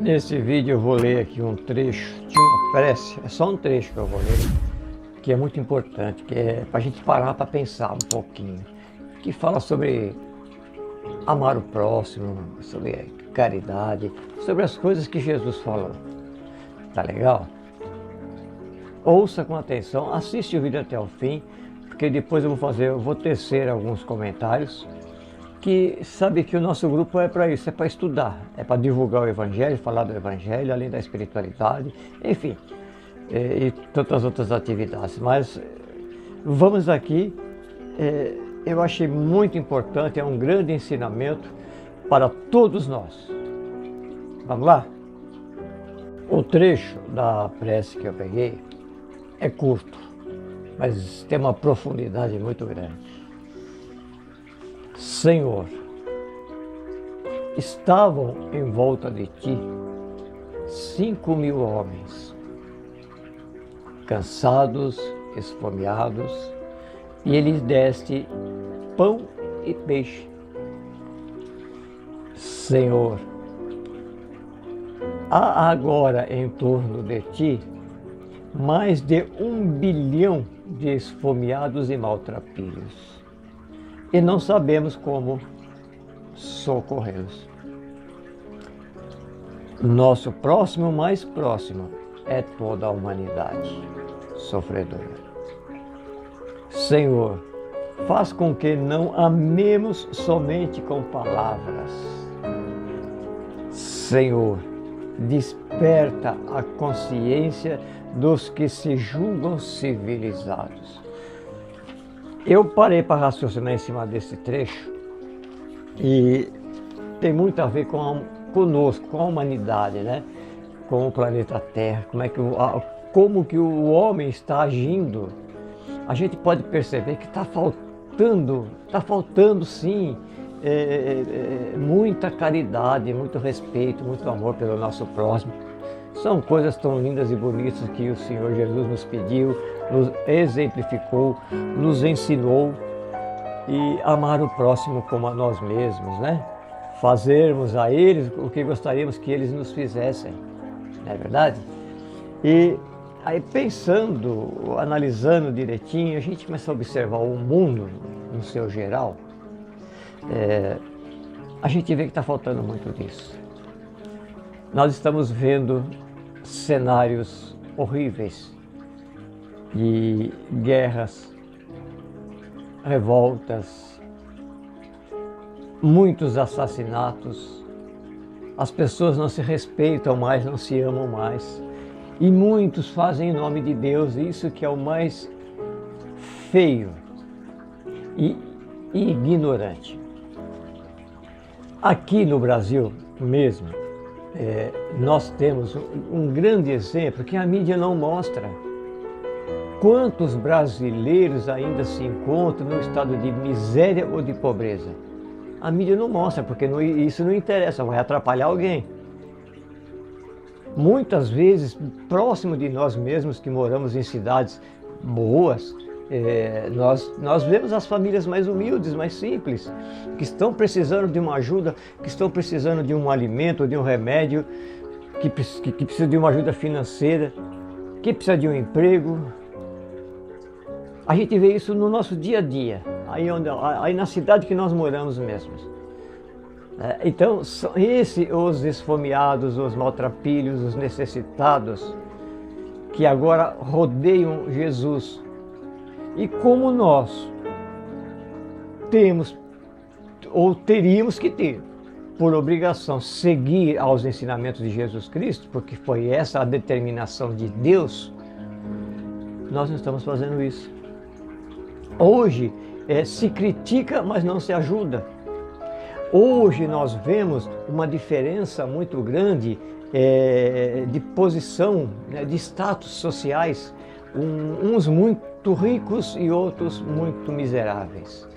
Nesse vídeo eu vou ler aqui um trecho de uma prece, é só um trecho que eu vou ler, que é muito importante, que é para a gente parar para pensar um pouquinho, que fala sobre amar o próximo, sobre caridade, sobre as coisas que Jesus falou. Tá legal? Ouça com atenção, assiste o vídeo até o fim, porque depois eu vou tecer alguns comentários, que sabe que o nosso grupo é para isso, é para estudar, é para divulgar o Evangelho, falar do Evangelho, além da espiritualidade, enfim, e tantas outras atividades. Mas vamos aqui, eu achei muito importante, é um grande ensinamento para todos nós. Vamos lá? O trecho da prece que eu peguei é curto, mas tem uma profundidade muito grande. Senhor, estavam em volta de ti 5.000 homens, cansados, esfomeados, e eles deste pão e peixe. Senhor, há agora em torno de ti mais de 1 bilhão de esfomeados e maltrapilhos, e não sabemos como socorrê-los. Nosso próximo mais próximo é toda a humanidade sofredora. Senhor, faz com que não amemos somente com palavras. Senhor, desperta a consciência dos que se julgam civilizados. Eu parei para raciocinar em cima desse trecho e tem muito a ver conosco, com a humanidade, né? Com o planeta Terra, como que o homem está agindo. A gente pode perceber que está faltando sim, muita caridade, muito respeito, muito amor pelo nosso próximo. São coisas tão lindas e bonitas que o Senhor Jesus nos pediu, nos exemplificou, nos ensinou, e amar o próximo como a nós mesmos, né? Fazermos a eles o que gostaríamos que eles nos fizessem, não é verdade? E aí pensando, analisando direitinho, a gente começa a observar o mundo no seu geral, a gente vê que está faltando muito disso. Nós estamos vendo cenários horríveis de guerras, revoltas, muitos assassinatos, as pessoas não se respeitam mais, não se amam mais, e muitos fazem em nome de Deus, isso que é o mais feio e ignorante. Aqui no Brasil mesmo, nós temos um grande exemplo que a mídia não mostra. Quantos brasileiros ainda se encontram no estado de miséria ou de pobreza? A mídia não mostra, porque isso não interessa, vai atrapalhar alguém. Muitas vezes, próximo de nós mesmos que moramos em cidades boas, nós vemos as famílias mais humildes, mais simples, que estão precisando de uma ajuda, que estão precisando de um alimento, de um remédio, que precisa de uma ajuda financeira, que precisa de um emprego. A gente vê isso no nosso dia a dia, aí na cidade que nós moramos mesmos. Então, são os esfomeados, os maltrapilhos, os necessitados, que agora rodeiam Jesus. E como nós temos, ou teríamos que ter, por obrigação, seguir aos ensinamentos de Jesus Cristo, porque foi essa a determinação de Deus, nós não estamos fazendo isso. Hoje se critica, mas não se ajuda. Hoje nós vemos uma diferença muito grande de posição, né, de status sociais, uns muito ricos e outros muito miseráveis.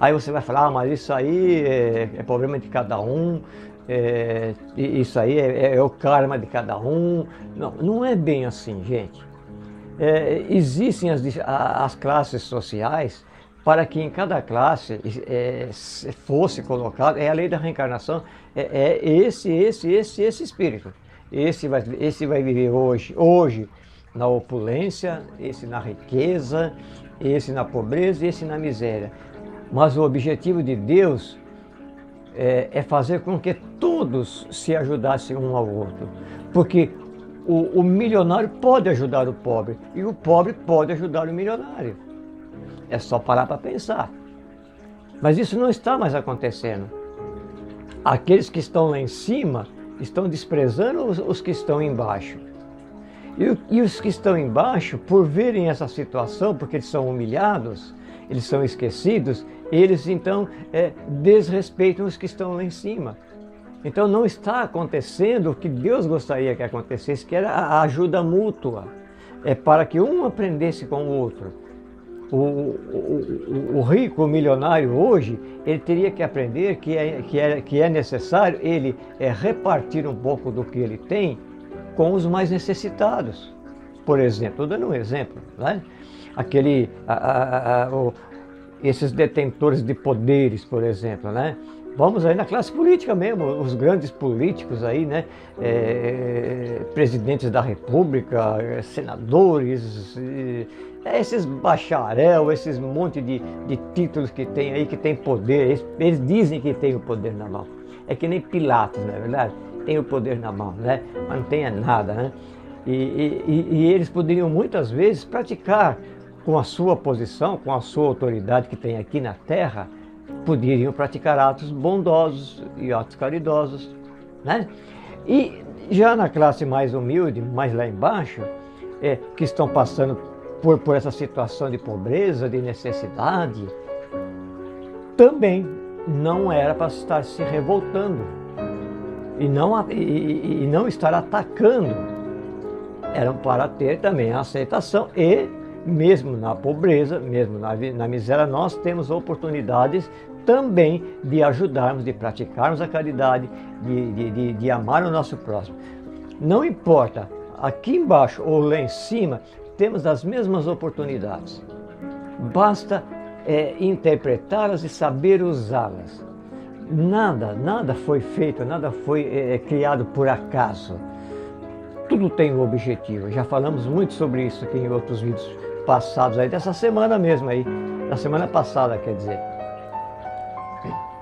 Aí você vai falar, mas isso aí é problema de cada um, isso aí é o karma de cada um. Não, não é bem assim, gente. Existem as classes sociais para que em cada classe fosse colocado, é a lei da reencarnação, esse espírito. Esse vai viver hoje na opulência, esse na riqueza, esse na pobreza e esse na miséria. Mas o objetivo de Deus é fazer com que todos se ajudassem um ao outro. Porque o milionário pode ajudar o pobre e o pobre pode ajudar o milionário. É só parar para pensar. Mas isso não está mais acontecendo. Aqueles que estão lá em cima estão desprezando os que estão embaixo. E os que estão embaixo, por verem essa situação, porque eles são humilhados, eles são esquecidos, eles então desrespeitam os que estão lá em cima. Então não está acontecendo o que Deus gostaria que acontecesse, que era a ajuda mútua. É para que um aprendesse com o outro. O rico, o milionário hoje, ele teria que aprender que é necessário ele repartir um pouco do que ele tem com os mais necessitados. Por exemplo, estou dando um exemplo, né? Esses detentores de poderes, por exemplo, né? Vamos aí na classe política mesmo, os grandes políticos aí, né? Presidentes da República, senadores, esses bacharel, esses monte de títulos que tem aí, que tem poder, eles dizem que tem o poder na mão. É que nem Pilatos, não é verdade? Tem o poder na mão, né? Mas não tem nada, né? E eles poderiam muitas vezes praticar com a sua posição, com a sua autoridade que tem aqui na Terra, poderiam praticar atos bondosos e atos caridosos, né? E já na classe mais humilde, mais lá embaixo, que estão passando por essa situação de pobreza, de necessidade, também não era para estar se revoltando e não estar atacando, eram para ter também a aceitação e mesmo na pobreza, mesmo na miséria, nós temos oportunidades também de ajudarmos, de praticarmos a caridade, de amar o nosso próximo. Não importa, aqui embaixo ou lá em cima, temos as mesmas oportunidades. Basta interpretá-las e saber usá-las. Nada foi feito, nada foi criado por acaso. Tudo tem um objetivo. Já falamos muito sobre isso aqui em outros vídeos passados aí, dessa semana mesmo aí, da semana passada, quer dizer.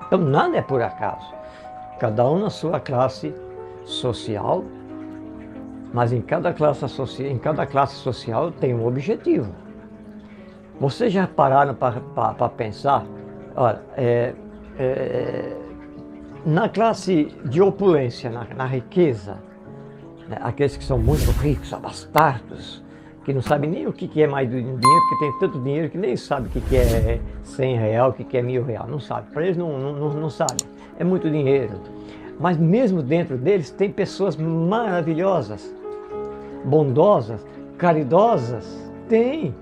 Então nada é por acaso. Cada um na sua classe social, mas em cada classe social tem um objetivo. Vocês já pararam para pensar? Olha, na classe de opulência, na riqueza, né, aqueles que são muito ricos, abastardos, que não sabem nem o que é mais do dinheiro, porque tem tanto dinheiro que nem sabe o que é 100 real, o que é 1000 real, não sabe, para eles não sabe, é muito dinheiro. Mas mesmo dentro deles tem pessoas maravilhosas, bondosas, caridosas, tem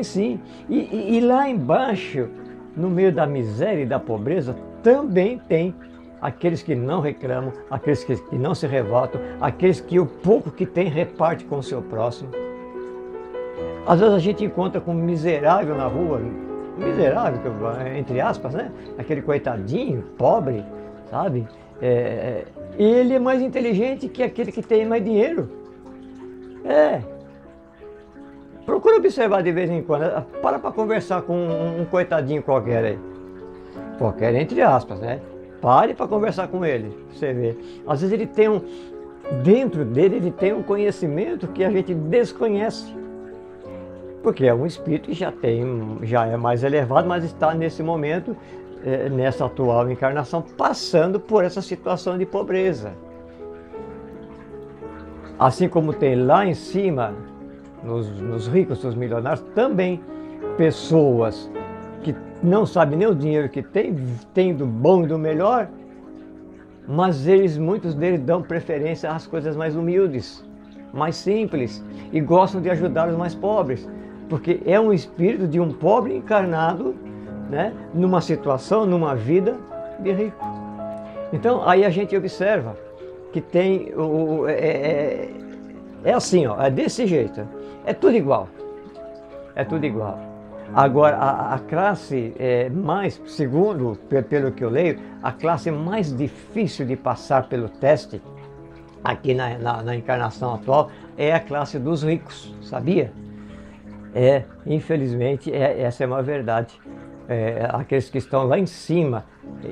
sim. E lá embaixo, no meio da miséria e da pobreza, também tem aqueles que não reclamam, aqueles que não se revoltam, aqueles que o pouco que tem reparte com o seu próximo. Às vezes a gente encontra com um miserável na rua, miserável, entre aspas, né? Aquele coitadinho, pobre, sabe? Ele é mais inteligente que aquele que tem mais dinheiro. Procura observar de vez em quando, para conversar com um coitadinho qualquer aí. Qualquer entre aspas, né? Pare para conversar com ele, você vê. Às vezes ele tem dentro dele ele tem um conhecimento que a gente desconhece. Porque é um espírito que já é mais elevado, mas está nesse momento, nessa atual encarnação, passando por essa situação de pobreza. Assim como tem lá em cima, nos ricos, nos milionários, também pessoas que não sabem nem o dinheiro que tem do bom e do melhor, mas muitos deles dão preferência às coisas mais humildes, mais simples, e gostam de ajudar os mais pobres, porque é um espírito de um pobre encarnado, né, numa situação, numa vida de rico. Então aí a gente observa que tem assim, ó, é desse jeito, é tudo igual, Agora, a classe mais, segundo, pelo que eu leio, a classe mais difícil de passar pelo teste aqui na encarnação atual é a classe dos ricos, sabia? Infelizmente, essa é uma verdade. Aqueles que estão lá em cima,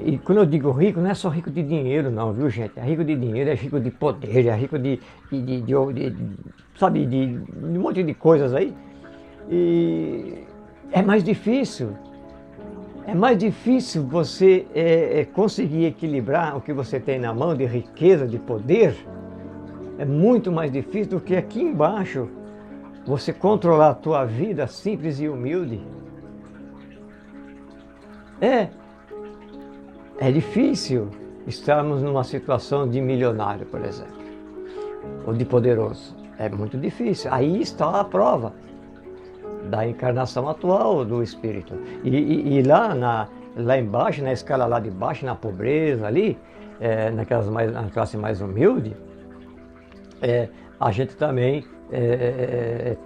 e quando eu digo rico, não é só rico de dinheiro não, viu gente? É rico de dinheiro, é rico de poder, é rico sabe, de um monte de coisas aí. E é mais difícil você conseguir equilibrar o que você tem na mão de riqueza, de poder. É muito mais difícil do que aqui embaixo você controlar a tua vida simples e humilde. É difícil estarmos numa situação de milionário, por exemplo, ou de poderoso. É muito difícil. Aí está a prova da encarnação atual do espírito. E lá embaixo, na escala lá de baixo, na pobreza ali, na classe mais humilde, a gente também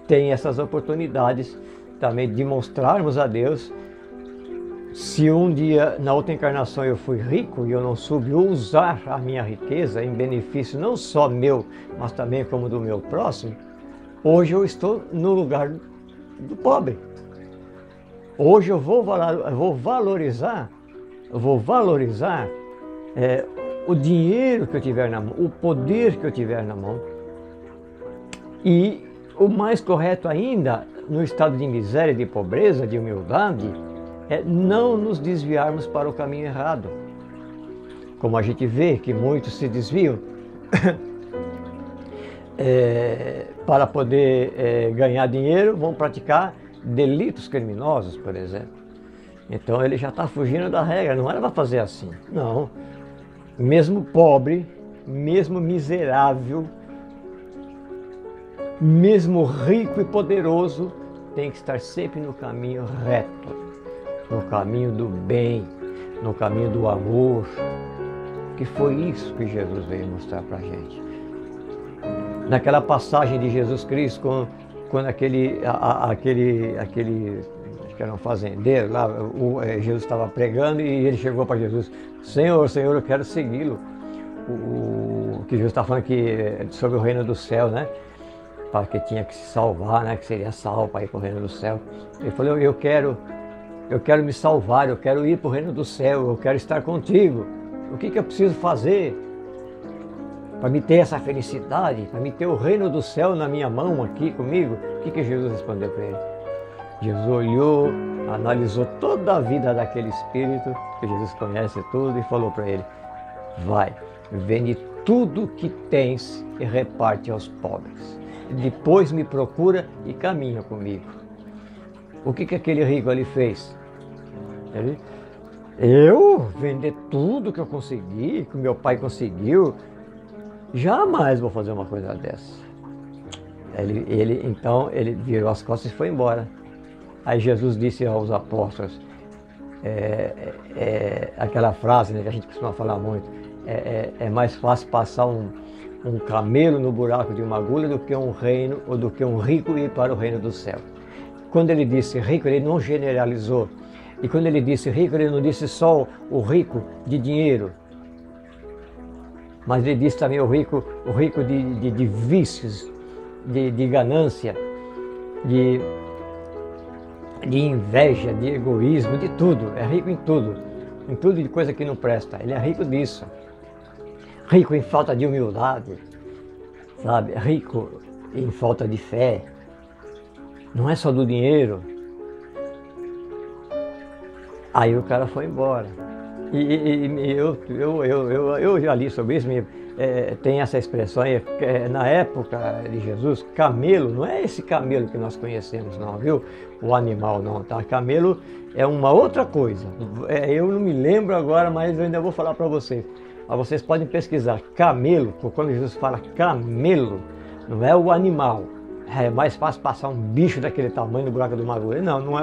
tem essas oportunidades também de mostrarmos a Deus. Se um dia, na outra encarnação, eu fui rico e eu não soube usar a minha riqueza em benefício não só meu, mas também como do meu próximo, hoje eu estou no lugar do pobre. Hoje eu vou valorizar o dinheiro que eu tiver na mão, o poder que eu tiver na mão. E o mais correto ainda, no estado de miséria, de pobreza, de humildade, é não nos desviarmos para o caminho errado. Como a gente vê que muitos se desviam para poder ganhar dinheiro, vão praticar delitos criminosos, por exemplo. Então ele já está fugindo da regra, não era para fazer assim. Não. Mesmo pobre, mesmo miserável, mesmo rico e poderoso, tem que estar sempre no caminho reto, no caminho do bem, no caminho do amor, que foi isso que Jesus veio mostrar para a gente. Naquela passagem de Jesus Cristo, quando aquele acho que era um fazendeiro lá, Jesus estava pregando e ele chegou para Jesus: Senhor, Senhor, eu quero segui-lo. O que Jesus está falando aqui sobre o reino do céu, né? Para que tinha que se salvar, né? Que seria salvo para ir para o reino do céu. Ele falou: eu quero me salvar, eu quero ir para o reino do céu, eu quero estar contigo. O que eu preciso fazer para me ter essa felicidade, para me ter o reino do céu na minha mão aqui comigo? O que Jesus respondeu para ele? Jesus olhou, analisou toda a vida daquele espírito, que Jesus conhece tudo, e falou para ele: vai, vende tudo que tens e reparte aos pobres. Depois me procura e caminha comigo. O que aquele rico ali fez? Eu vender tudo que eu consegui, que meu pai conseguiu, jamais vou fazer uma coisa dessa. Então ele virou as costas e foi embora. Aí Jesus disse aos apóstolos, aquela frase, né, que a gente costuma falar muito: é mais fácil passar um camelo no buraco de uma agulha do que um rico ir para o reino do céu. Quando ele disse rico, ele não generalizou. E quando ele disse rico, ele não disse só o rico de dinheiro, mas ele disse também o rico de vícios, de ganância, de inveja, de egoísmo, de tudo. É rico em tudo de coisa que não presta. Ele é rico disso. Rico em falta de humildade, sabe? Rico em falta de fé. Não é só do dinheiro. Aí o cara foi embora. E eu já li sobre isso, tem essa expressão, na época de Jesus, camelo, não é esse camelo que nós conhecemos não, viu? O animal não, tá? Camelo é uma outra coisa. Eu não me lembro agora, mas eu ainda vou falar para vocês. Vocês podem pesquisar camelo, quando Jesus fala camelo, não é o animal. É mais fácil passar um bicho daquele tamanho no buraco de uma agulha. Não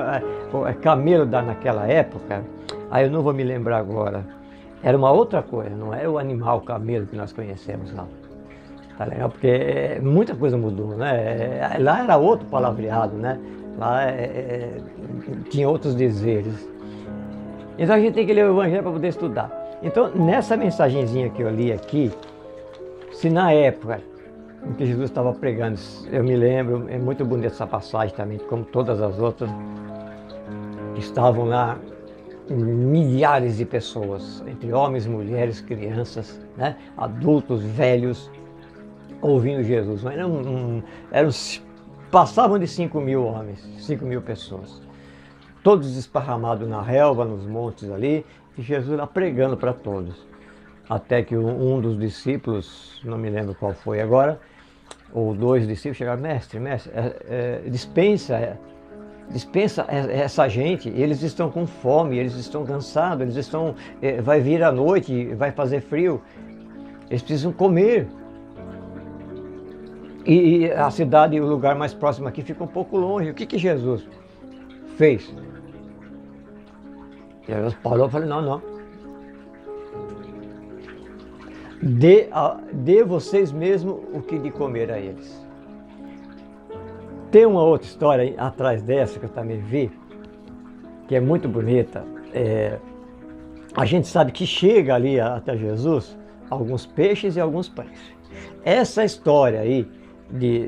é camelo naquela época. Aí eu não vou me lembrar agora. Era uma outra coisa, não era o animal camelo que nós conhecemos lá. Tá legal? Porque muita coisa mudou, né? Lá era outro palavreado, né? Lá tinha outros dizeres. Então a gente tem que ler o Evangelho para poder estudar. Então, nessa mensagenzinha que eu li aqui, se na época em que Jesus estava pregando, eu me lembro, é muito bonita essa passagem também, como todas as outras, que estavam lá milhares de pessoas, entre homens, mulheres, crianças, né, adultos, velhos, ouvindo Jesus. Passavam de 5.000 homens, 5.000 pessoas, todos esparramados na relva, nos montes ali, e Jesus lá pregando para todos. Até que um dos discípulos, não me lembro qual foi agora, ou 2 discípulos chegaram: mestre, dispensa essa gente, eles estão com fome, eles estão cansados, vai vir a noite, vai fazer frio, eles precisam comer. E a cidade, o lugar mais próximo aqui fica um pouco longe. O que Jesus fez? Jesus parou e falou: não. Dê vocês mesmos o que de comer a eles. Tem uma outra história atrás dessa que eu também vi, que é muito bonita. A gente sabe que chega ali até Jesus alguns peixes e alguns pães. Essa história aí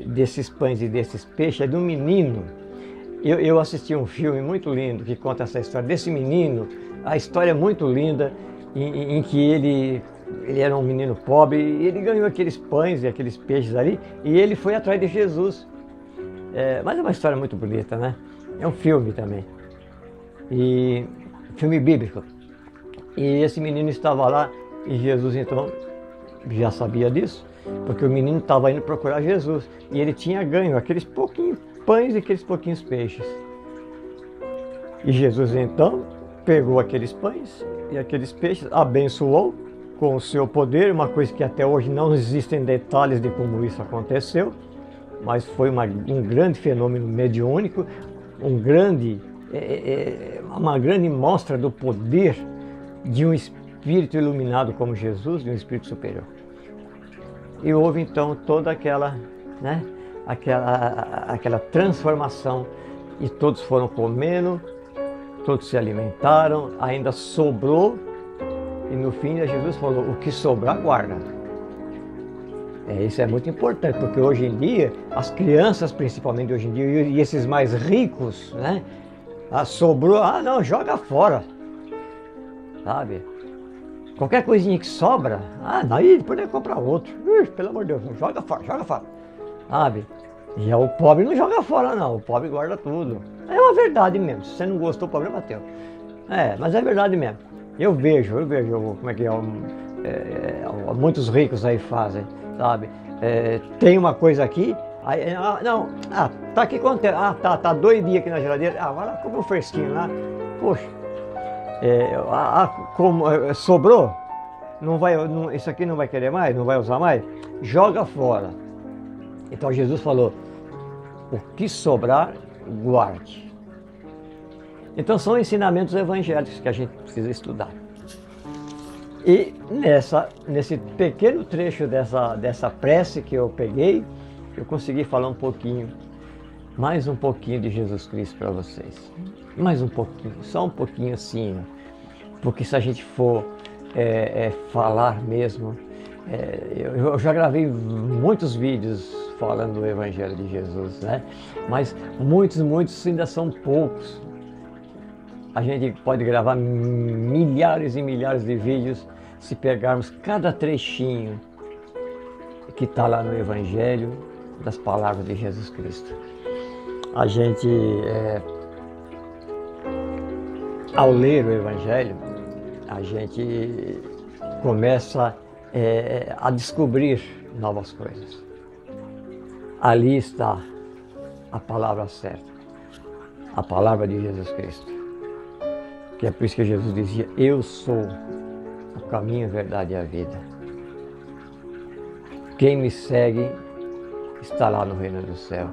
desses pães e desses peixes é de um menino. Eu assisti um filme muito lindo que conta essa história desse menino. A história é muito linda, em que ele era um menino pobre e ele ganhou aqueles pães e aqueles peixes ali e ele foi atrás de Jesus. Mas é uma história muito bonita, né? É um filme também, e filme bíblico. E esse menino estava lá e Jesus então já sabia disso, porque o menino estava indo procurar Jesus e ele tinha ganho aqueles pouquinhos pães e aqueles pouquinhos peixes. E Jesus então pegou aqueles pães e aqueles peixes, abençoou com o seu poder, uma coisa que até hoje não existem detalhes de como isso aconteceu, mas foi um grande fenômeno mediúnico, uma grande mostra do poder de um espírito iluminado como Jesus, de um espírito superior. E houve então toda aquela transformação, e todos foram comendo, todos se alimentaram, ainda sobrou, e no fim Jesus falou: o que sobrar, guarda. Isso é muito importante, porque hoje em dia, as crianças principalmente hoje em dia, e esses mais ricos, né? Sobrou, não, joga fora, sabe? Qualquer coisinha que sobra, daí depois comprar outro. Pelo amor de Deus, joga fora, sabe? E o pobre não joga fora não, o pobre guarda tudo. É uma verdade mesmo, se você não gostou, o problema é teu. Mas é verdade mesmo. Eu vejo como é que muitos ricos aí fazem, sabe? Tem uma coisa aqui, aí, tá aqui quanto tempo? Tá 2 dias aqui na geladeira, vai lá, compra um fresquinho lá. Poxa, como sobrou, isso aqui não vai querer mais, não vai usar mais, joga fora. Então Jesus falou: o que sobrar, guarde. Então são ensinamentos evangélicos que a gente precisa estudar. E nesse pequeno trecho dessa prece que eu peguei, eu consegui falar mais um pouquinho de Jesus Cristo para vocês. Mais um pouquinho, só um pouquinho assim, porque se a gente for falar mesmo, eu já gravei muitos vídeos falando do Evangelho de Jesus, né? Mas muitos ainda são poucos. A gente pode gravar milhares e milhares de vídeos se pegarmos cada trechinho que está lá no Evangelho, das palavras de Jesus Cristo. A gente, ao ler o Evangelho, a gente começa a descobrir novas coisas. Ali está a palavra certa, a palavra de Jesus Cristo. Que é por isso que Jesus dizia: eu sou o caminho, a verdade e a vida. Quem me segue está lá no reino do céu.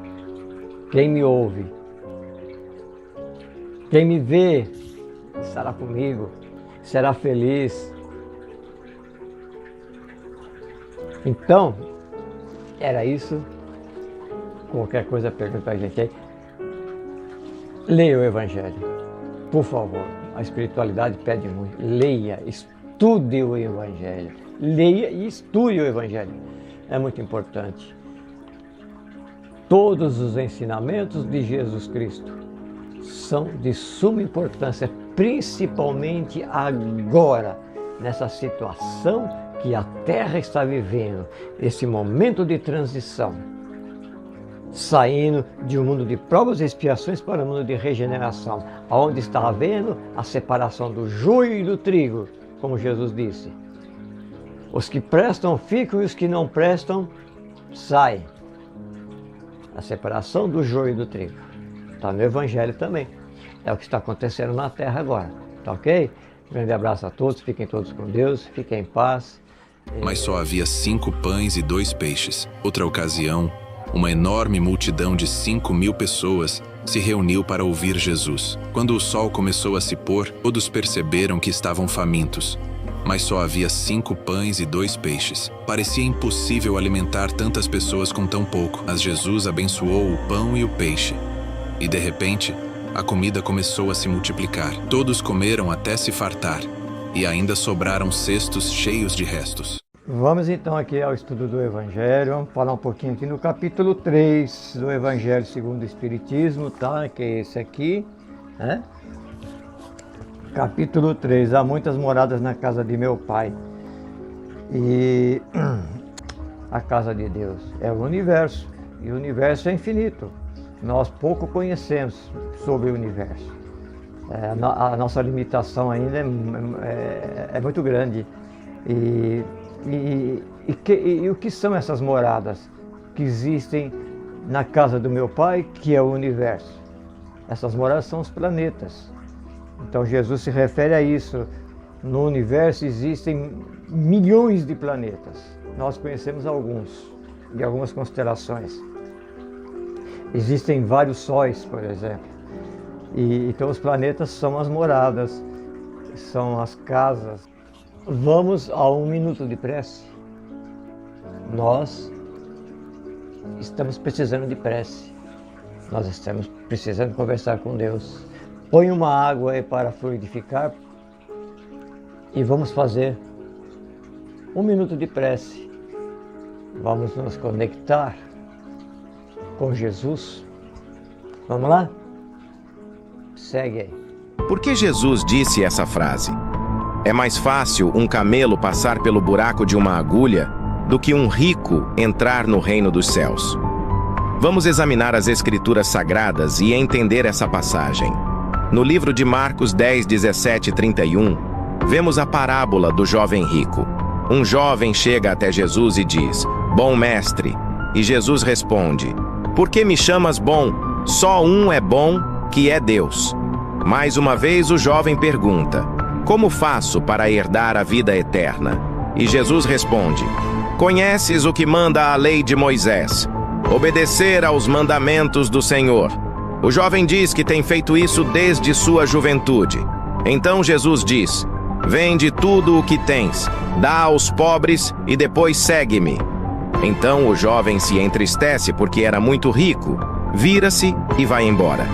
Quem me ouve, quem me vê, estará comigo, será feliz. Então, era isso. Qualquer coisa pergunta a gente aí. Leia o Evangelho, por favor. A espiritualidade pede muito. Leia, estude o Evangelho. Leia e estude o Evangelho. É muito importante. Todos os ensinamentos de Jesus Cristo são de suma importância, principalmente agora, nessa situação que a Terra está vivendo, esse momento de transição, saindo de um mundo de provas e expiações para um mundo de regeneração, onde está havendo a separação do joio e do trigo, como Jesus disse. Os que prestam ficam e os que não prestam saem. A separação do joio e do trigo. Está no Evangelho também. É o que está acontecendo na Terra agora. Tá ok? Grande abraço a todos, fiquem todos com Deus, fiquem em paz. Mas só havia 5 pães e 2 peixes. Outra ocasião, uma enorme multidão de 5.000 pessoas se reuniu para ouvir Jesus. Quando o sol começou a se pôr, todos perceberam que estavam famintos. Mas só havia 5 pães e 2 peixes. Parecia impossível alimentar tantas pessoas com tão pouco, mas Jesus abençoou o pão e o peixe. E de repente, a comida começou a se multiplicar. Todos comeram até se fartar, e ainda sobraram cestos cheios de restos. Vamos então aqui ao estudo do Evangelho. Vamos falar um pouquinho aqui no capítulo 3 do Evangelho segundo o Espiritismo, tá? Que é esse aqui, né? Capítulo 3, há muitas moradas na casa de meu Pai. E a casa de Deus é o universo, e o universo é infinito. Nós pouco conhecemos sobre o universo. A nossa limitação ainda é muito grande. E o que são essas moradas que existem na casa do meu Pai, que é o universo? Essas moradas são os planetas. Então Jesus se refere a isso. No universo existem milhões de planetas. Nós conhecemos alguns, de algumas constelações. Existem vários sóis, por exemplo. Então os planetas são as moradas, são as casas. Vamos a 1 minuto de prece. Nós estamos precisando de prece. Nós estamos precisando conversar com Deus. Põe uma água aí para fluidificar e vamos fazer 1 minuto de prece. Vamos nos conectar com Jesus. Vamos lá? Segue aí. Por que Jesus disse essa frase? É mais fácil um camelo passar pelo buraco de uma agulha do que um rico entrar no reino dos céus. Vamos examinar as Escrituras Sagradas e entender essa passagem. No livro de Marcos 10, 17 e 31, vemos a parábola do jovem rico. Um jovem chega até Jesus e diz: "Bom mestre." E Jesus responde: "Por que me chamas bom? Só um é bom, que é Deus." Mais uma vez o jovem pergunta: "Como faço para herdar a vida eterna?" E Jesus responde: "Conheces o que manda a lei de Moisés: obedecer aos mandamentos do Senhor." O jovem diz que tem feito isso desde sua juventude. Então Jesus diz: "Vende tudo o que tens, dá aos pobres e depois segue-me." Então o jovem se entristece porque era muito rico, vira-se e vai embora.